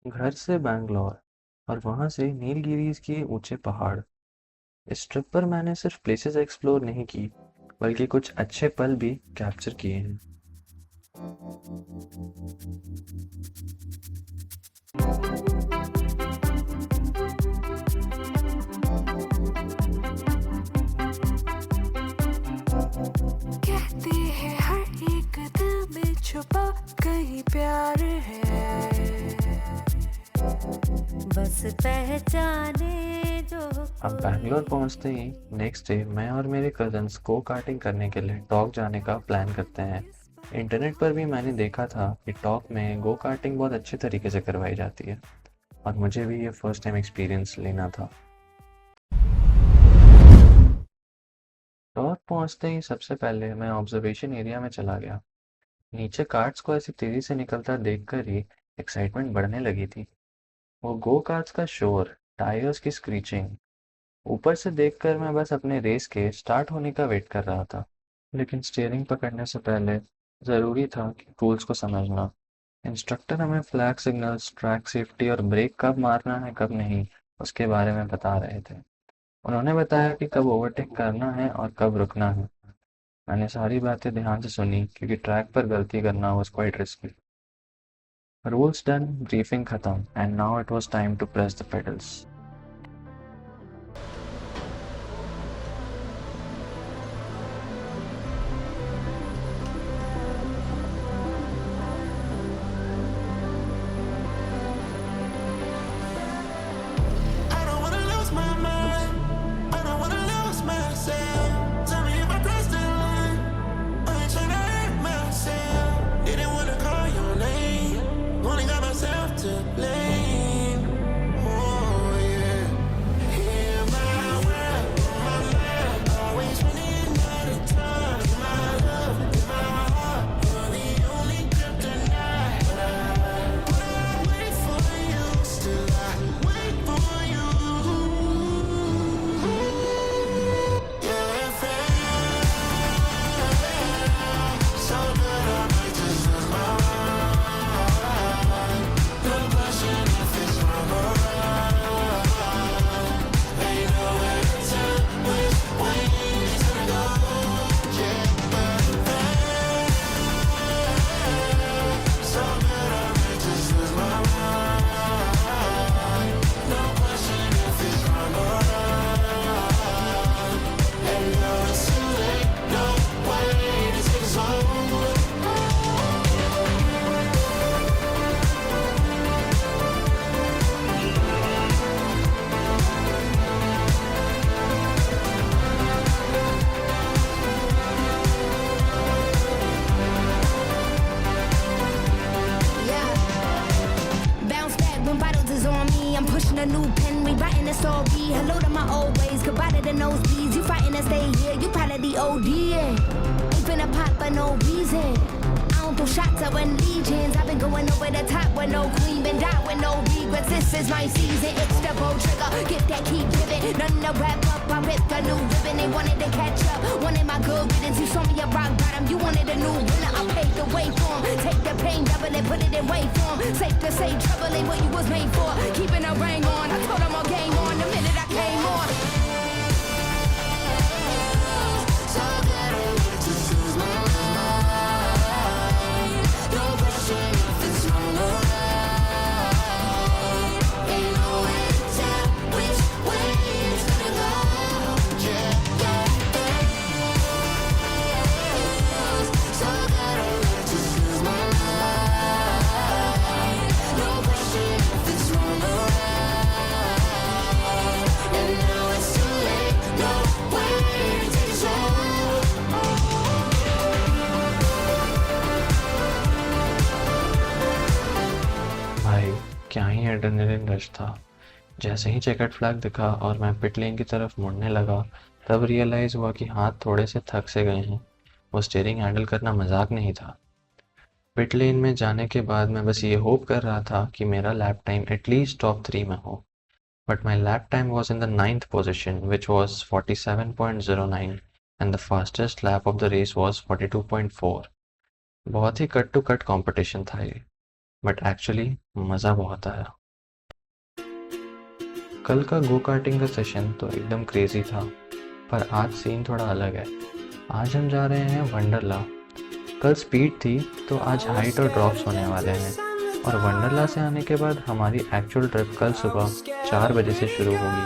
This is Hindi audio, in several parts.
घर से बैंगलोर और वहाँ से नीलगिरीज के ऊंचे पहाड़। इस ट्रिप पर मैंने सिर्फ प्लेसेस एक्सप्लोर नहीं की, बल्कि कुछ अच्छे पल भी कैप्चर किए हैं। कहते हैं हर एक दिल में छुपा कहीं प्यार है, बस पहचाने जो अब बैंगलोर पहुंचते ही नेक्स्ट डे मैं और मेरे कजन्स गो कार्टिंग करने के लिए टॉक जाने का प्लान करते हैं। इंटरनेट पर भी मैंने देखा था कि टॉक में गो कार्टिंग बहुत अच्छे तरीके से करवाई जाती है, और मुझे भी ये फर्स्ट टाइम एक्सपीरियंस लेना था। टॉक पहुंचते ही सबसे पहले मैं ऑब्जर्वेशन एरिया में चला गया। नीचे कार्ट्स को ऐसी तेजी से निकलता देखकर ही एक्साइटमेंट बढ़ने लगी थी। वो गो कार्ट्स का शोर, टायर्स की स्क्रीचिंग, ऊपर से देखकर मैं बस अपने रेस के स्टार्ट होने का वेट कर रहा था। लेकिन स्टीयरिंग पकड़ने से पहले ज़रूरी था कि रूल्स को समझना। इंस्ट्रक्टर हमें फ्लैग सिग्नल्स, ट्रैक सेफ्टी और ब्रेक कब मारना है कब नहीं, उसके बारे में बता रहे थे। उन्होंने बताया कि कब ओवरटेक करना है और कब रुकना है। मैंने सारी बातें ध्यान से सुनी क्योंकि ट्रैक पर गलती करना was quite risky. Rules done, briefing खत्म, and now it was time to press the pedals. I don't wanna lose my mind, I don't wanna lose myself. Tell me if I crossed the line, I ain't tryna hurt myself. Didn't wanna call your name, only got myself to blame. Oh yeah, in my world, my mind, always running out of time. My love, my heart, you're the only kryptonite. But I wait for you, still I wait for you. Yeah, it feels so good, I might just lose my mind. No question if it's wrong or right. Ain't no way to tell which way it's gonna go. Yeah, but it feels so good, I might just lose my mind. No question if it's wrong or right. And now it's too late, no way to take us home. Yeah. Bounce back when bottles is on me. I'm pushing a new pen, rewriting the story. Hello to my old ways, goodbye to the nosebleeds. You fighting to stay here, you probably OD. Ain't finna pop for no reason. I don't throw shots, I win legions. I've been going over the top with no queen, been die with no regrets. This is my season, it's the bow trigger. Get that keep giving, nothing to wrap up. I ripped a new ribbon, they wanted to catch up. Wanted my good riddance, you saw me a rock bottom. You wanted a new winner, I paved the way for 'em. Take the pain, double it, put it in way form. Safe to say, trouble ain't what you was made for. Keeping a ring on, I told 'em all game on the minute I came on. So that I would just lose my mind. No question if it's wrong or right. Ain't no way to tell which way it's gonna go. Yeah, yeah, yeah. So that I would just lose my mind. No question if it's wrong or right. And now it's too late, no way to take us home. भाई, क्या ही एड्रेनलिन रश था। जैसे ही चेकर्ड फ्लैग दिखा और मैं पिट लेन की तरफ मुड़ने लगा, तब रियलाइज़ हुआ कि हाथ थोड़े से थक से गए हैं। वो स्टीयरिंग हैंडल करना मजाक नहीं था। पिट लेन में जाने के बाद मैं बस ये होप कर रहा था कि मेरा लैप टाइम एटलीस्ट टॉप 3 में हो। But my lap time was in the 9th position, which was 47.09, and the fastest lap of the race was 42.4। बहुत ही कट टू कट कॉम्पिटिशन था ये। बट एक्चुअली मज़ा बहुत आया। कल का गो कार्टिंग का सेशन तो एकदम क्रेजी था, पर आज सीन थोड़ा अलग है। आज हम जा रहे हैं वंडरला। कल स्पीड थी तो आज हाइट और ड्रॉप्स होने वाले हैं, और वंडरला से आने के बाद हमारी एक्चुअल ट्रिप कल सुबह 4 बजे से शुरू होगी,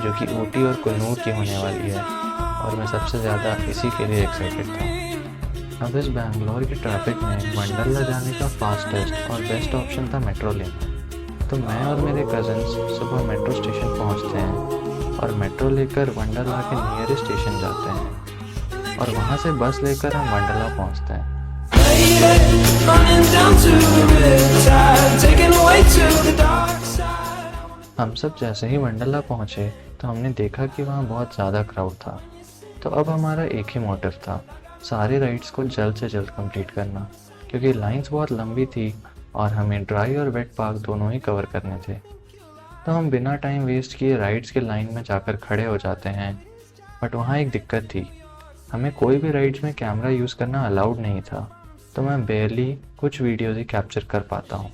जो कि ऊटी और कुन्नूर की होने वाली है, और मैं सबसे ज़्यादा इसी के लिए एक्साइटेड था। अब इस बैंगलोर के ट्रैफिक में वंडरला जाने का फास्टेस्ट और बेस्ट ऑप्शन था मेट्रो लेना। तो मैं और मेरे कज़न्स सुबह मेट्रो स्टेशन पहुंचते हैं और मेट्रो लेकर वंडरला के नियरेस्ट स्टेशन जाते हैं, और वहां से बस लेकर हम वंडरला पहुंचते हैं। हम सब जैसे ही वंडरला पहुंचे तो हमने देखा कि वहाँ बहुत ज़्यादा क्राउड था। तो अब हमारा एक ही मोटिव था, सारे राइड्स को जल्द से जल्द कंप्लीट करना, क्योंकि लाइंस बहुत लंबी थी और हमें ड्राई और वेट पार्क दोनों ही कवर करने थे। तो हम बिना टाइम वेस्ट किए राइड्स के लाइन में जाकर खड़े हो जाते हैं। बट वहाँ एक दिक्कत थी, हमें कोई भी राइड्स में कैमरा यूज़ करना अलाउड नहीं था, तो मैं बेयरली कुछ वीडियोज़ ही कैप्चर कर पाता हूँ।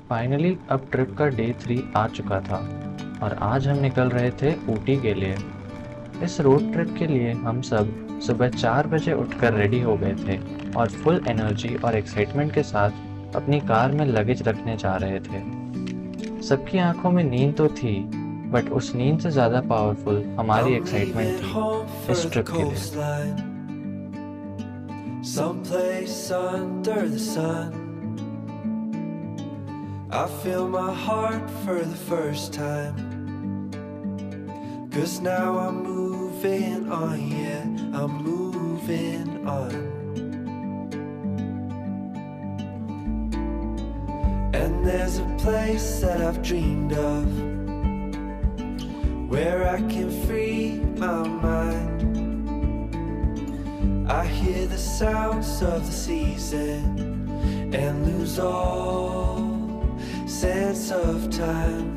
फाइनली अब ट्रिप का डे 3 आ चुका था, और आज हम निकल रहे थे ऊटी के लिए। इस रोड ट्रिप के लिए हम सब सुबह 4 बजे उठकर रेडी हो गए थे और फुल एनर्जी और एक्साइटमेंट के साथ अपनी कार में लगेज रखने जा रहे थे। सबकी आंखों में नींद तो थी, बट उस नींद से ज़्यादा पावरफुल हमारी एक्साइटमेंट थी इस ट्रिप के लिए। Someplace under the sun, I feel my heart for the first time. 'Cause now I'm moving on, yeah, I'm moving on. And there's a place that I've dreamed of, where I can free my mind. I hear the sounds of the season and lose all sense of time.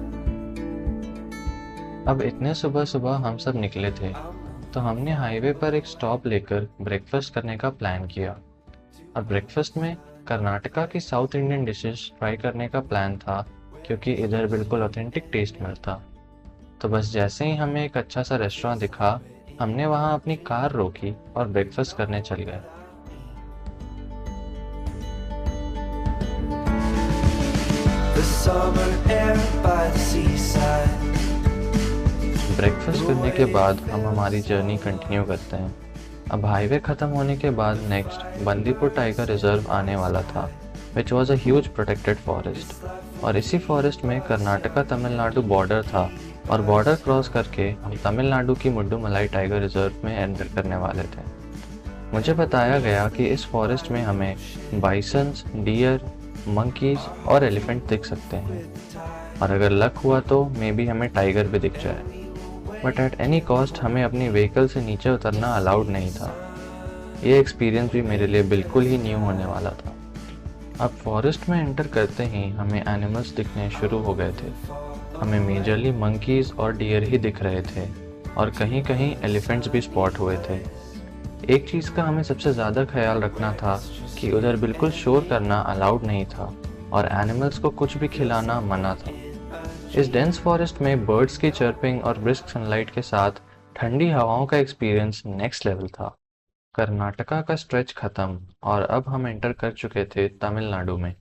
अब इतने सुबह सुबह हम सब निकले थे, तो हमने हाईवे पर एक स्टॉप लेकर ब्रेकफास्ट करने का प्लान किया। और ब्रेकफास्ट में कर्नाटका की साउथ इंडियन डिशेस ट्राई करने का प्लान था, क्योंकि इधर बिल्कुल ऑथेंटिक टेस्ट मिलता। तो बस जैसे ही हमें एक अच्छा सा रेस्टोरेंट दिखा, हमने वहाँ अपनी कार रोकी और ब्रेकफास्ट करने चल गए। ब्रेकफास्ट करने के बाद हम हमारी जर्नी कंटिन्यू करते हैं। अब हाईवे ख़त्म होने के बाद नेक्स्ट बंदीपुर टाइगर रिजर्व आने वाला था, which was a huge protected forest. और इसी फॉरेस्ट में कर्नाटका तमिलनाडु बॉर्डर था और बॉर्डर क्रॉस करके हम तमिलनाडु की मुड्डुमलाई टाइगर रिजर्व में एंटर करने वाले थे। मुझे बताया गया कि इस फॉरेस्ट में हमें बाइसन्स, डियर, मंकीज और एलिफेंट दिख सकते हैं और अगर लक हुआ तो मे बी हमें टाइगर भी दिख जाए, बट एट एनी कॉस्ट हमें अपनी व्हीकल से नीचे उतरना अलाउड नहीं था। ये एक्सपीरियंस भी मेरे लिए बिल्कुल ही न्यू होने वाला था। अब फॉरेस्ट में एंटर करते ही हमें एनिमल्स दिखने शुरू हो गए थे। हमें मेजरली मंकीज़ और डियर ही दिख रहे थे और कहीं कहीं एलिफेंट्स भी स्पॉट हुए थे। एक चीज़ का हमें सबसे ज़्यादा ख्याल रखना था कि उधर बिल्कुल शोर करना अलाउड नहीं था और एनिमल्स को कुछ भी खिलाना मना था। इस डेंस फॉरेस्ट में बर्ड्स की चर्पिंग और ब्रिस्क सनलाइट के साथ ठंडी हवाओं का एक्सपीरियंस नेक्स्ट लेवल था। कर्नाटका का स्ट्रेच ख़त्म और अब हम एंटर कर चुके थे तमिलनाडु में।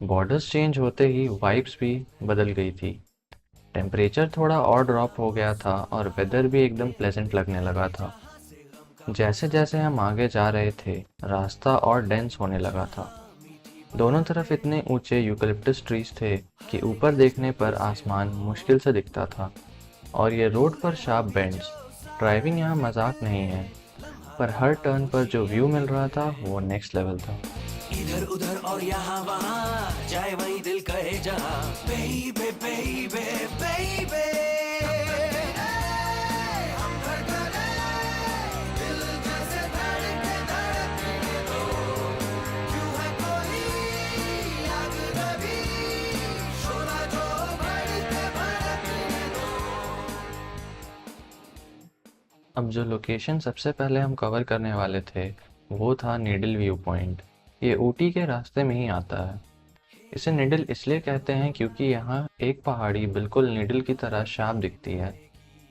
बॉर्डर्स चेंज होते ही वाइब्स भी बदल गई थी। टेम्परेचर थोड़ा और ड्रॉप हो गया था और वेदर भी एकदम प्लेजेंट लगने लगा था। जैसे जैसे हम आगे जा रहे थे रास्ता और डेंस होने लगा था। दोनों तरफ इतने ऊंचे यूकलिप्टस ट्रीज थे कि ऊपर देखने पर आसमान मुश्किल से दिखता था और ये रोड पर शार्प बेंड्स। ड्राइविंग यहाँ मजाक नहीं है, पर हर टर्न पर जो व्यू मिल रहा था वो नेक्स्ट लेवल था। इधर उधर और यहाँ वहाँ जाए वही दिल कहे जहाँ बेबे बेबे बेबे अब जो लोकेशन सबसे पहले हम कवर करने वाले थे वो था निडल व्यू पॉइंट। ये ऊटी के रास्ते में ही आता है। इसे निडल इसलिए कहते हैं क्योंकि यहाँ एक पहाड़ी बिल्कुल निडल की तरह शार्प दिखती है।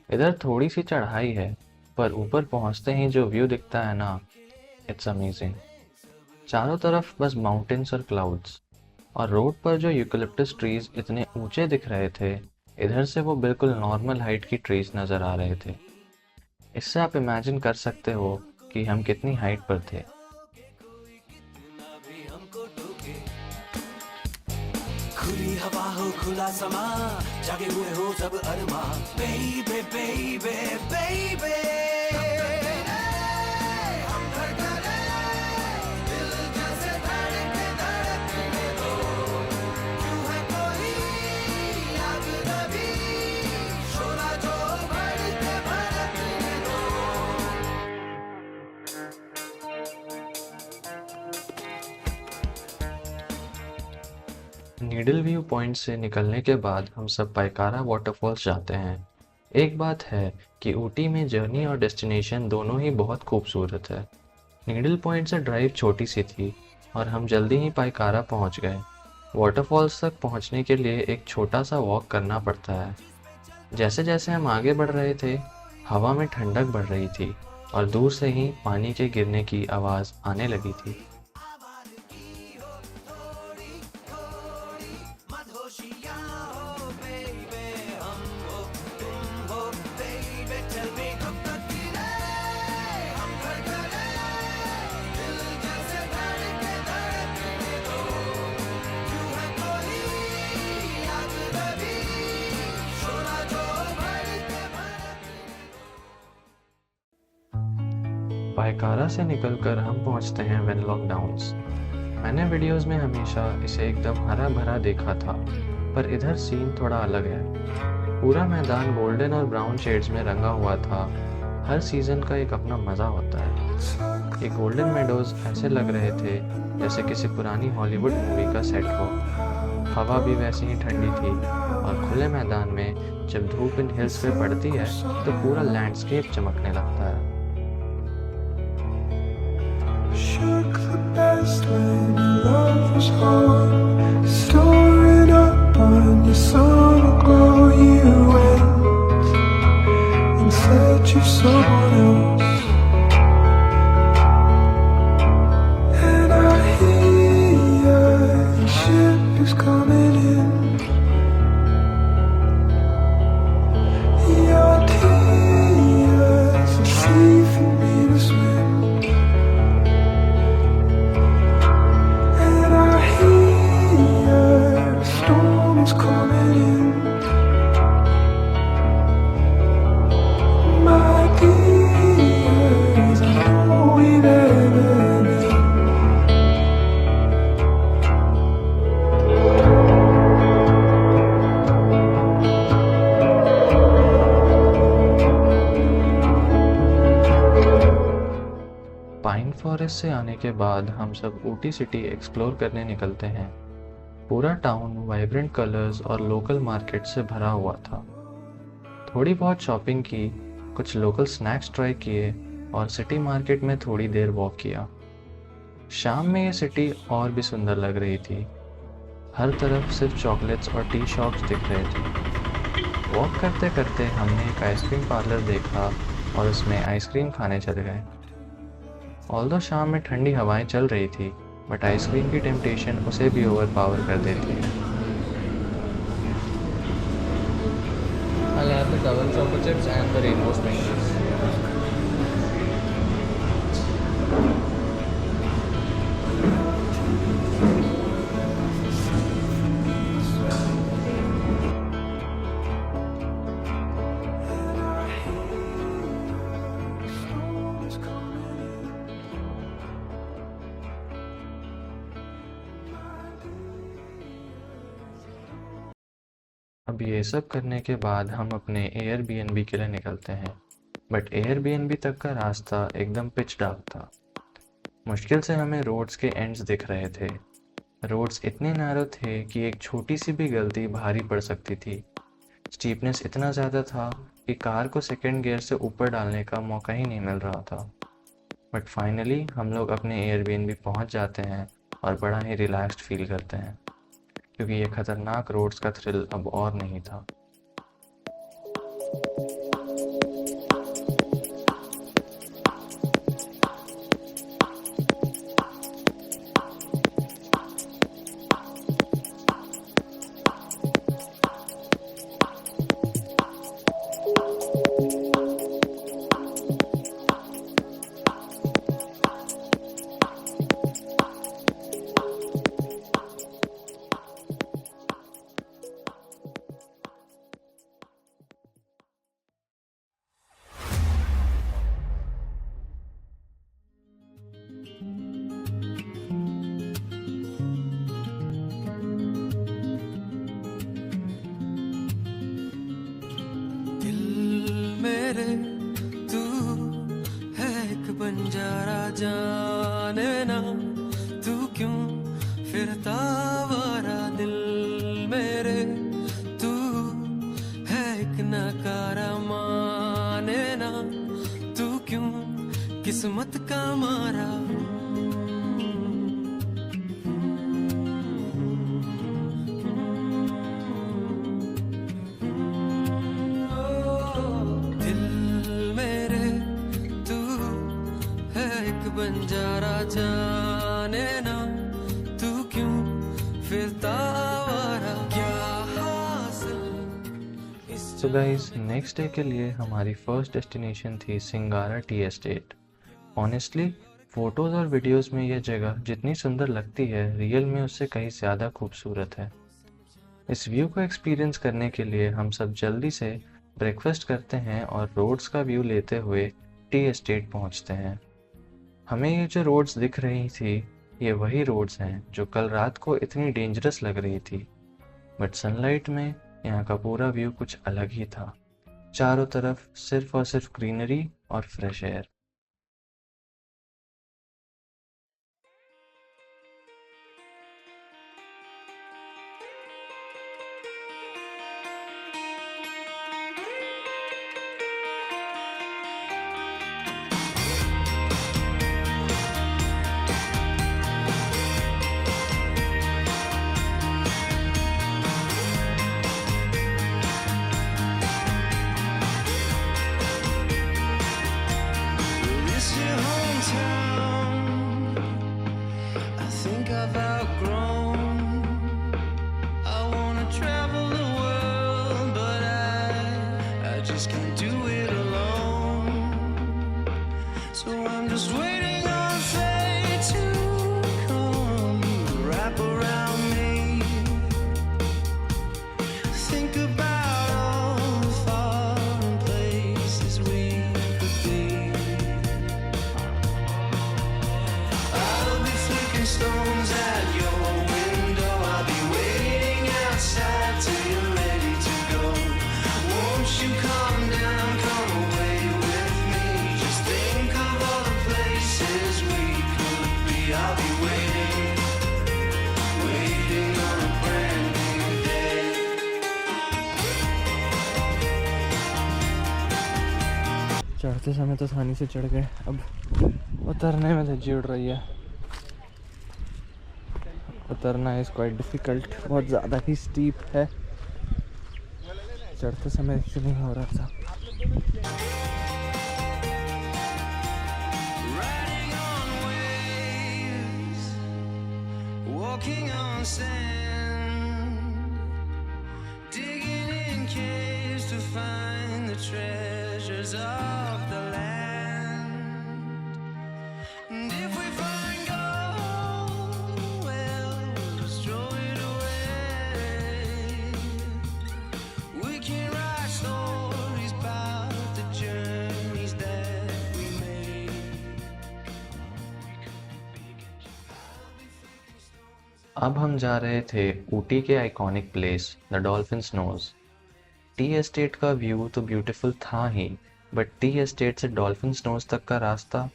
इधर थोड़ी सी चढ़ाई है पर ऊपर पहुँचते ही जो व्यू दिखता है ना, इट्स अमेजिंग। चारों तरफ बस माउंटेन्स और क्लाउड्स और रोड पर जो यूकलिप्टस ट्रीज इतने ऊंचे दिख रहे थे, इधर से वो बिल्कुल नॉर्मल हाइट की ट्रीज नज़र आ रहे थे। इससे आप इमेजिन कर सकते हो कि हम कितनी हाइट पर थे। खुली हवा हो खुला समा जागे हुए हो सब अरमा बेबे बेबे बेबे नीडल व्यू पॉइंट से निकलने के बाद हम सब पाइकारा वाटरफॉल्स जाते हैं। एक बात है कि ऊटी में जर्नी और डेस्टिनेशन दोनों ही बहुत खूबसूरत है। नीडल पॉइंट से ड्राइव छोटी सी थी और हम जल्दी ही पाइकारा पहुंच गए। वाटरफॉल्स तक पहुंचने के लिए एक छोटा सा वॉक करना पड़ता है। जैसे जैसे हम आगे बढ़ रहे थे हवा में ठंडक बढ़ रही थी और दूर से ही पानी के गिरने की आवाज़ आने लगी थी। पाइकारा से निकलकर हम पहुंचते हैं वेनलॉक डाउन्स। मैंने वीडियोस में हमेशा इसे एकदम हरा भरा देखा था, पर इधर सीन थोड़ा अलग है। पूरा मैदान गोल्डन और ब्राउन शेड्स में रंगा हुआ था। हर सीज़न का एक अपना मज़ा होता है। ये गोल्डन मेडोज ऐसे लग रहे थे जैसे किसी पुरानी हॉलीवुड मूवी का सेट हो। हवा भी वैसी ही ठंडी थी और खुले मैदान में जब धूप इन हिल्स पे पड़ती है तो पूरा लैंडस्केप चमकने लगता है। Shook the best when your love was hard, storing up on your summer glow. You went and said you're someone else, and I hear your ship is coming in. Your tears are safe for me to swim. I pine forest से आने के बाद हम सब ऊटी सिटी एक्सप्लोर करने निकलते हैं। पूरा टाउन वाइब्रेंट कलर्स और लोकल मार्केट से भरा हुआ था। थोड़ी बहुत शॉपिंग की, कुछ लोकल स्नैक्स ट्राई किए और सिटी मार्केट में थोड़ी देर वॉक किया। शाम में ये सिटी और भी सुंदर लग रही थी। हर तरफ सिर्फ चॉकलेट्स और टी शॉप्स दिख रहे थे। वॉक करते करते हमने एक आइसक्रीम पार्लर देखा और उसमें आइसक्रीम खाने चले गए। ऑल्दो शाम में ठंडी हवाएं चल रही थी, बट आइसक्रीम की टेम्पटेशन उसे भी ओवरपावर कर देती है। I'll have the double choco chips and the rainbow sprinkles. अब ये सब करने के बाद हम अपने एयरबीएनबी के लिए निकलते हैं, बट एयरबीएनबी तक का रास्ता एकदम पिच डार्क था। मुश्किल से हमें रोड्स के एंड्स दिख रहे थे। रोड्स इतने नैरो थे कि एक छोटी सी भी गलती भारी पड़ सकती थी। स्टीपनेस इतना ज़्यादा था कि कार को सेकंड गियर से ऊपर डालने का मौका ही नहीं मिल रहा था। बट फाइनली हम लोग अपने एयरबीएनबी पहुंच जाते हैं और बड़ा ही रिलैक्स्ड फील करते हैं, क्योंकि ये खतरनाक रोड्स का थ्रिल अब और नहीं था। मेरे तू है एक बंजारा, जाने ना तू क्यों फिरता आवारा। दिल मेरे तू है एक नकारा, माने ना तू क्यों किस्मत का मारा। बंजारा, जाने ना तू क्यों फिरता आवारा, क्या हासिल। सो गाइस, नेक्स्ट डे के लिए हमारी फर्स्ट डेस्टिनेशन थी सिंगारा टी एस्टेट। ऑनेस्टली फोटोज़ और वीडियोस में यह जगह जितनी सुंदर लगती है, रियल में उससे कहीं ज़्यादा खूबसूरत है। इस व्यू को एक्सपीरियंस करने के लिए हम सब जल्दी से ब्रेकफास्ट करते हैं और रोड्स का व्यू लेते हुए टी एस्टेट पहुंचते हैं। हमें ये जो रोड्स दिख रही थी, ये वही रोड्स हैं जो कल रात को इतनी डेंजरस लग रही थी, बट सनलाइट में यहाँ का पूरा व्यू कुछ अलग ही था। चारों तरफ सिर्फ और सिर्फ ग्रीनरी और fresh air. I'll be waiting, waiting on a brand new day. चढ़ते समय तो आसानी से चढ़ गए, अब उतरने में धज्जी उड़ रही है। उतरना इज़ क्वाइट डिफ़िकल्ट, बहुत ज़्यादा ही स्टीप है। चढ़ते समय एक्चुअली नहीं हो रहा था। Riding on waves, walking on sand, digging in caves to find the treasures of the land. And if we find gold, well, we'll just throw it away. We can write stories about the journeys that we made. अब हम जा रहे थे ऊटी के iconic place the Dolphin's Nose. Tea estate का व्यू तो ब्यूटीफुल था ही, बट टी एस्टेट से डॉल्फिन्स नोज तक का रास्ता,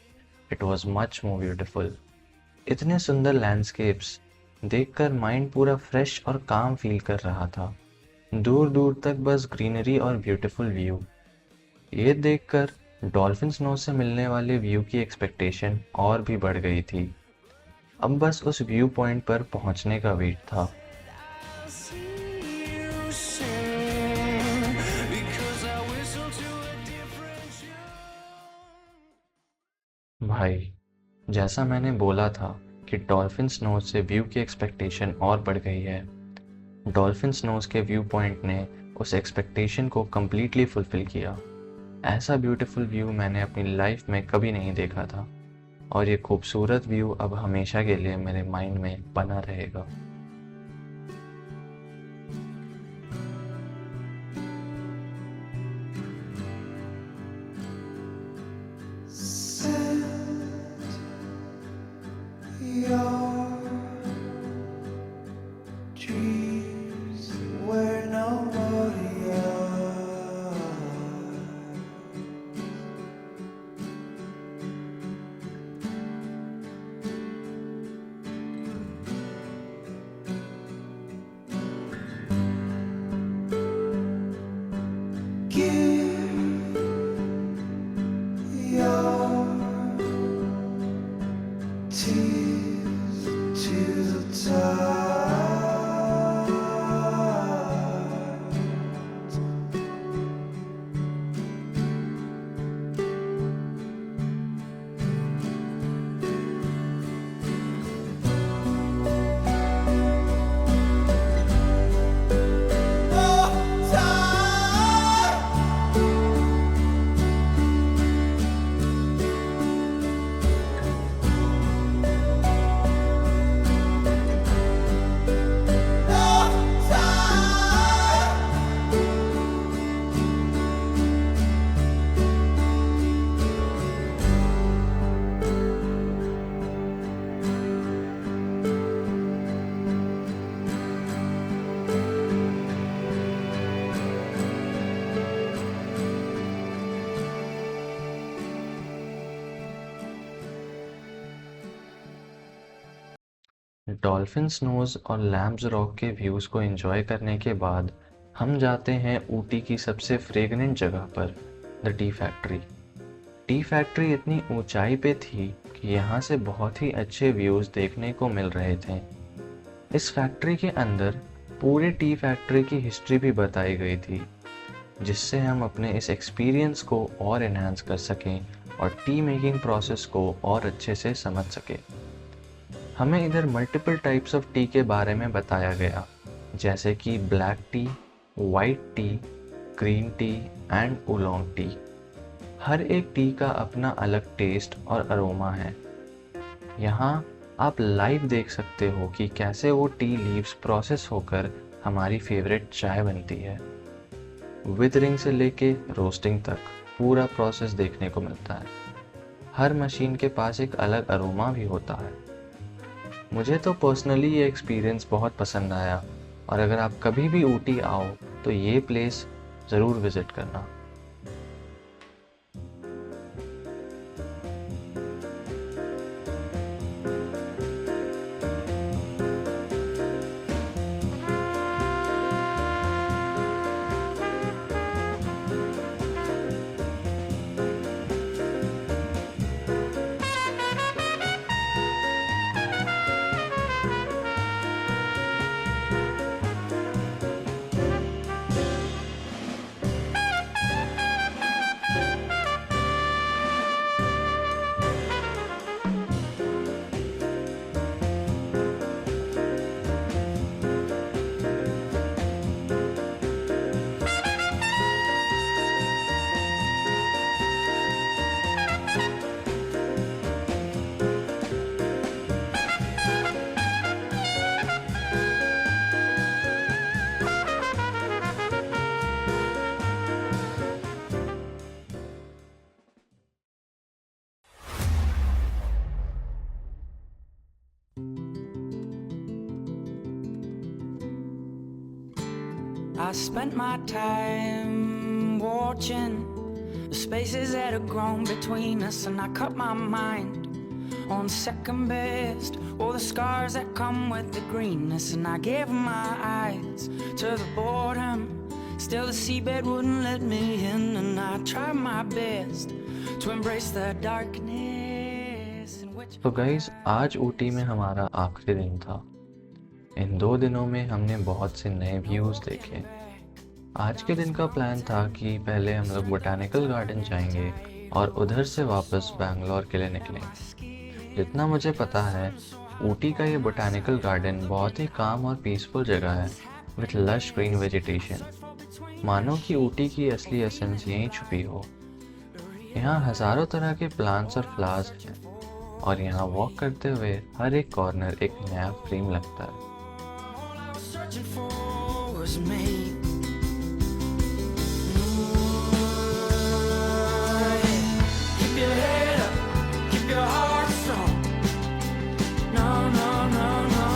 it was much more beautiful. इतने सुंदर लैंडस्केप्स देखकर माइंड पूरा फ्रेश और काम फील कर रहा था। दूर दूर तक बस ग्रीनरी और ब्यूटीफुल व्यू। ये देखकर डॉल्फिन्स नोज से मिलने वाले व्यू की एक्सपेक्टेशन और भी बढ़ गई थी। अब बस उस व्यू पॉइंट पर पहुंचने का वेट था। I'll see you soon, because I whistle to a different tune. भाई, जैसा मैंने बोला था कि डॉल्फिन्स नोज से व्यू की एक्सपेक्टेशन और बढ़ गई है। डॉल्फिन्स नोज के व्यू पॉइंट ने उस एक्सपेक्टेशन को कम्प्लीटली फुलफिल किया। ऐसा ब्यूटीफुल व्यू मैंने अपनी लाइफ में कभी नहीं देखा था, और ये खूबसूरत व्यू अब हमेशा के लिए मेरे माइंड में बना रहेगा। Your dreams where nobody else. Give your tears to the tide. Oh, tide. Oh, tide. Dolphin's Nose और लैम्ब्स रॉक के व्यूज़ को एंजॉय करने के बाद हम जाते हैं ऊटी की सबसे फ्रेगनेंट जगह पर, the tea factory. Tea factory इतनी ऊंचाई पे थी कि यहाँ से बहुत ही अच्छे व्यूज़ देखने को मिल रहे थे। इस फैक्ट्री के अंदर पूरे टी फैक्ट्री की हिस्ट्री भी बताई गई थी, जिससे हम अपने इस एक्सपीरियंस को और एनहांस कर सकें और टी मेकिंग प्रोसेस को और अच्छे से समझ सकें। हमें इधर मल्टीपल टाइप्स ऑफ टी के बारे में बताया गया, जैसे कि black tea, white tea, green tea and oolong tea. हर एक टी का अपना अलग टेस्ट और अरोमा है। यहाँ आप लाइव देख सकते हो कि कैसे वो टी लीव्स प्रोसेस होकर हमारी फेवरेट चाय बनती है। विदरिंग से लेके रोस्टिंग तक पूरा प्रोसेस देखने को मिलता है। हर मशीन के पास एक अलग अरोमा भी होता है। मुझे तो पर्सनली ये एक्सपीरियंस बहुत पसंद आया, और अगर आप कभी भी ऊटी आओ तो ये प्लेस ज़रूर विज़िट करना। I spent my time watching the spaces that have grown between us, and I cut my mind on second best. All the scars that come with the greenness, and I gave my eyes to the boredom. Still the seabed wouldn't let me in, and I tried my best to embrace the darkness in which तो गाइस, आज ऊटी में हमारा आखिरी दिन था। इन 2 दिनों में हमने बहुत से नए व्यूज़ देखे। आज के दिन का प्लान था कि पहले हम लोग बोटानिकल गार्डन जाएंगे और उधर से वापस बैंगलोर के लिए निकलेंगे। जितना मुझे पता है, ऊटी का ये बोटानिकल गार्डन बहुत ही काम और पीसफुल जगह है विथ लश ग्रीन वेजिटेशन। मानो कि ऊटी की असली एसेंस यहीं छुपी हो। यहाँ हज़ारों तरह के प्लांट्स और फ्लावर्स हैं और यहाँ वॉक करते हुए हर एक कॉर्नर एक नया फ्रेम लगता है। searching for was me. Keep your head up, keep your heart strong. No, no, no, no.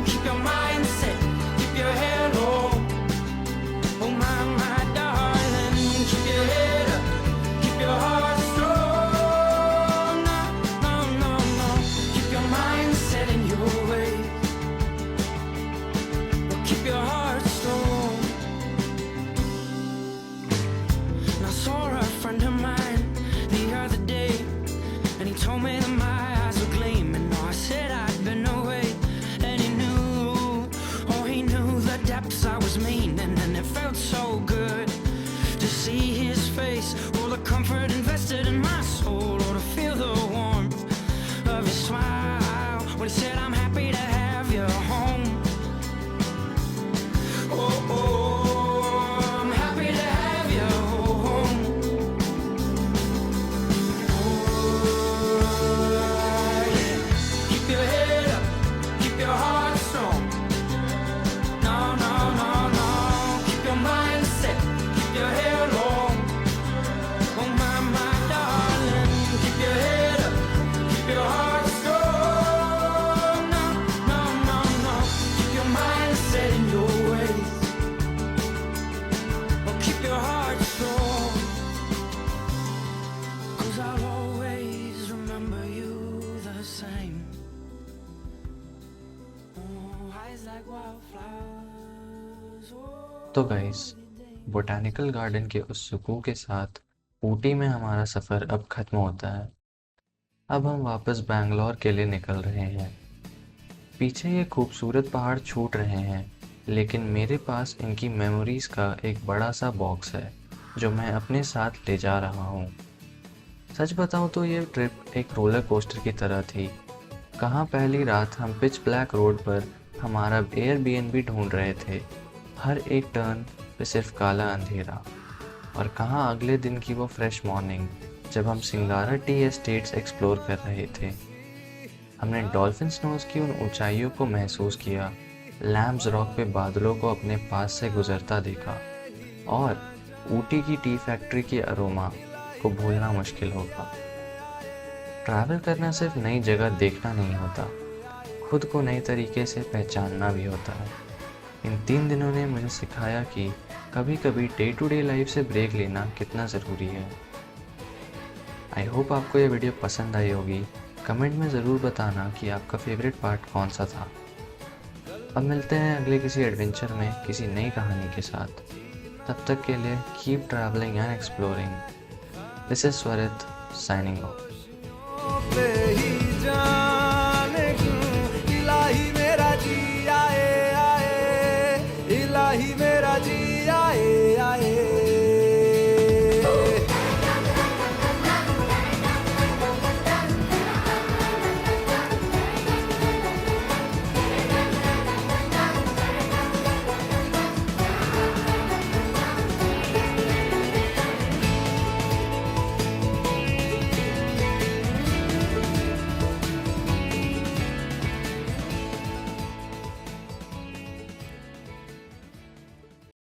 Keep your mind set, keep your head low. Oh my darling, keep your head up, keep your heart strong. No, no, no, no. Keep your mind set in your way. Keep your heart strong. And I saw a friend of mine the other day, and he told me that my eyes were gleaming. No, I said I'd been away, and he knew, oh, he knew the depths I was meaning, and it felt so good to see his face, all the comfort invested in my soul, or to feel the warmth of his smile when he said, I'm happy to have you home. Oh, oh, I'm happy to have you home. Oh, yeah. Keep your head up, keep your heart strong. No, no, no, no. Keep your mind set, keep your head long. Oh, my darling. Keep your head up, keep your heart strong. No, no, no, no. Keep your mind set in your ways. Oh, keep your heart strong. 'Cause I'll always remember you the same. Oh, eyes like wildflowers. Oh. तो गाइस, बोटानिकल गार्डन के उस सुकून के साथ ऊटी में हमारा सफ़र अब ख़त्म होता है। अब हम वापस बैंगलोर के लिए निकल रहे हैं। पीछे ये खूबसूरत पहाड़ छूट रहे हैं, लेकिन मेरे पास इनकी मेमोरीज़ का एक बड़ा सा बॉक्स है जो मैं अपने साथ ले जा रहा हूँ। सच बताऊँ तो ये ट्रिप एक रोलर कोस्टर की तरह थी। कहाँ पहली रात हम पिच ब्लैक रोड पर हमारा एयरबीएनबी ढूंढ रहे थे, हर एक टर्न पे सिर्फ काला अंधेरा, और कहाँ अगले दिन की वो फ्रेश मॉर्निंग जब हम सिंगारा टी एस्टेट्स एक्सप्लोर कर रहे थे। हमने डॉल्फिन स्नोज की उन ऊंचाइयों को महसूस किया, लैम्स रॉक पे बादलों को अपने पास से गुजरता देखा, और ऊटी की टी फैक्ट्री की अरोमा को भूलना मुश्किल होगा। ट्रैवल करना सिर्फ नई जगह देखना नहीं होता, खुद को नए तरीके से पहचानना भी होता है। इन 3 दिनों ने मुझे सिखाया कि कभी कभी डे टू डे लाइफ से ब्रेक लेना कितना ज़रूरी है। आई होप आपको ये वीडियो पसंद आई होगी। कमेंट में ज़रूर बताना कि आपका फेवरेट पार्ट कौन सा था। अब मिलते हैं अगले किसी एडवेंचर में किसी नई कहानी के साथ। तब तक के लिए keep travelling and exploring. This is Swarit signing of.